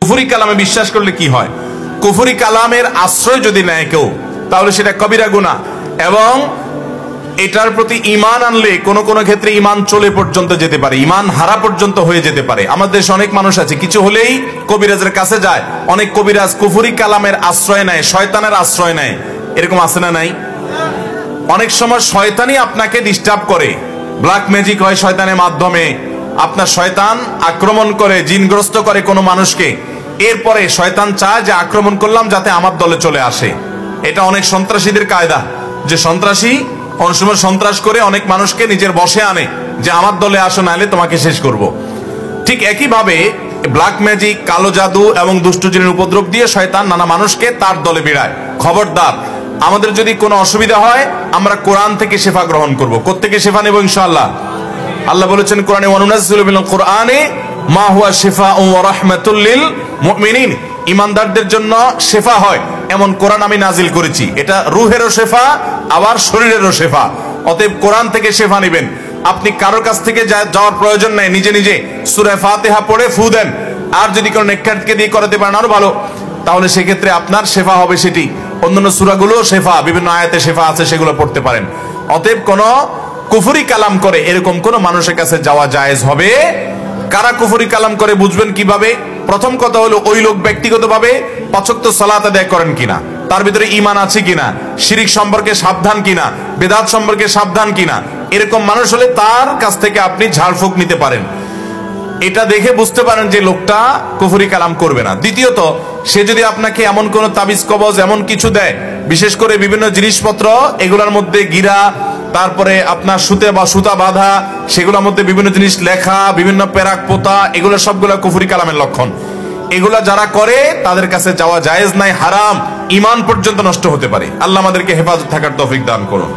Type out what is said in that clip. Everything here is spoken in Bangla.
কুফরি কালামে বিশ্বাস করলে কি হয়? কুফরি কালামের আশ্রয় যদি নেয় কেউ, তাহলে সেটা কবিরা গুনাহ, এবং এটার প্রতি ঈমান আনলে কোন কোন ক্ষেত্রে ঈমান চলে পর্যন্ত যেতে পারে, ঈমান হারা পর্যন্ত হয়ে যেতে পারে। আমাদের দেশে অনেক মানুষ আছে, কিছু হলেই কবিরাজের কাছে যায়। অনেক কবিরাজ কুফরি কালামের আশ্রয় নেয়, শয়তানের আশ্রয় নেয়। এরকম আছে না নাই? অনেক সময় শয়তানই আপনাকে ডিস্টার্ব করে, ব্ল্যাক ম্যাজিক হয় শয়তানের মাধ্যমে। আপনার শয়তান আক্রমণ করে, জিনগ্রস্ত করে কোনো মানুষকে, এরপরে শয়তান চায় যে আক্রমণ করলাম যাতে আমার দলে চলে আসে। এটা অনেক সন্ত্রাসীদের কায়দা, যে সন্ত্রাসী অনেক সময় সন্ত্রাস করে অনেক মানুষকে নিজের বশে আনে, যে আমার দলে আসো, নাহলে তোমাকে শেষ করব। ঠিক একইভাবে ব্ল্যাক ম্যাজিক, কালো জাদু এবং দুষ্ট জিনের উপদ্রব দিয়ে শয়তান নানা মানুষকে তার দলে বিড়ায়। খবরদার, আমাদের যদি কোনো অসুবিধা হয় আমরা কোরআন থেকে শেফা গ্রহণ করব। কোত্থেকে শেফা নেব? ইনশাআল্লাহ। আল্লাহ বলেছেন কোরআনে, ওয়ানুনাজ্জিলু মিনাল কোরআনে মা হুয়া শিফাউন ওয়া রাহমাতুল লিল মুমিনিন। ঈমানদারদের জন্য শেফা হয় এমন কোরআন আমি নাজিল করেছি। এটা রুহেরও শেফা, আবার শরীরেরও শেফা। অতএব কোরআন থেকে শেফা নেবেন। আপনি কারোর কাছ থেকে যাওয়ার প্রয়োজন নাই, নিজে নিজে সূরা ফাতিহা পড়ে ফু দেন। আর যদি কোনো নেককারকে দিয়ে করাতে পারেন আরো ভালো, তাহলে সেক্ষেত্রে আপনার শেফা হবে সেটি। অন্যান্য সূরাগুলো শেফা, বিভিন্ন আয়াতে শেফা আছে, সেগুলো পড়তে পারেন। অতএব কোন কুফরি কালাম করে এরকম কোন মানুষের কাছে যাওয়া জায়েজ হবে। কারা কুফরি কালাম করে বুঝবেন কিভাবে? প্রথম কথা হলো, ওই লোক ব্যক্তিগতভাবে ৫ ওয়াক্ত সালাত আদায় করেন কিনা, তার ভিতরে ঈমান আছে কিনা, শিরক সম্পর্কে সাবধান কিনা, বেদাত সম্পর্কে সাবধান কিনা। এরকম মানুষ হলে তার কাছ থেকে আপনি ঝাড়ফুঁক নিতে পারেন। এটা দেখে বুঝতে পারেন যে লোকটা কুফরি কালাম করবে না। দ্বিতীয়ত, সে যদি আপনাকে এমন কোন তাবিজ কবজ এমন কিছু দেয়, বিশেষ করে বিভিন্ন জিনিসপত্র, এগুলোর মধ্যে গিরা, তারপরে আপনার সুতে বা সুতা বাঁধা, সেগুলোর মধ্যে বিভিন্ন জিনিস লেখা, বিভিন্ন পেরাক পোতা, এগুলো সবগুলো কুফরি কালামের লক্ষণ। এগুলা যারা করে তাদের কাছে যাওয়া জায়েজ নাই, হারাম, ঈমান পর্যন্ত নষ্ট হতে পারে। আল্লাহ আমাদেরকে হেফাজত থাকার তৌফিক দান করুন।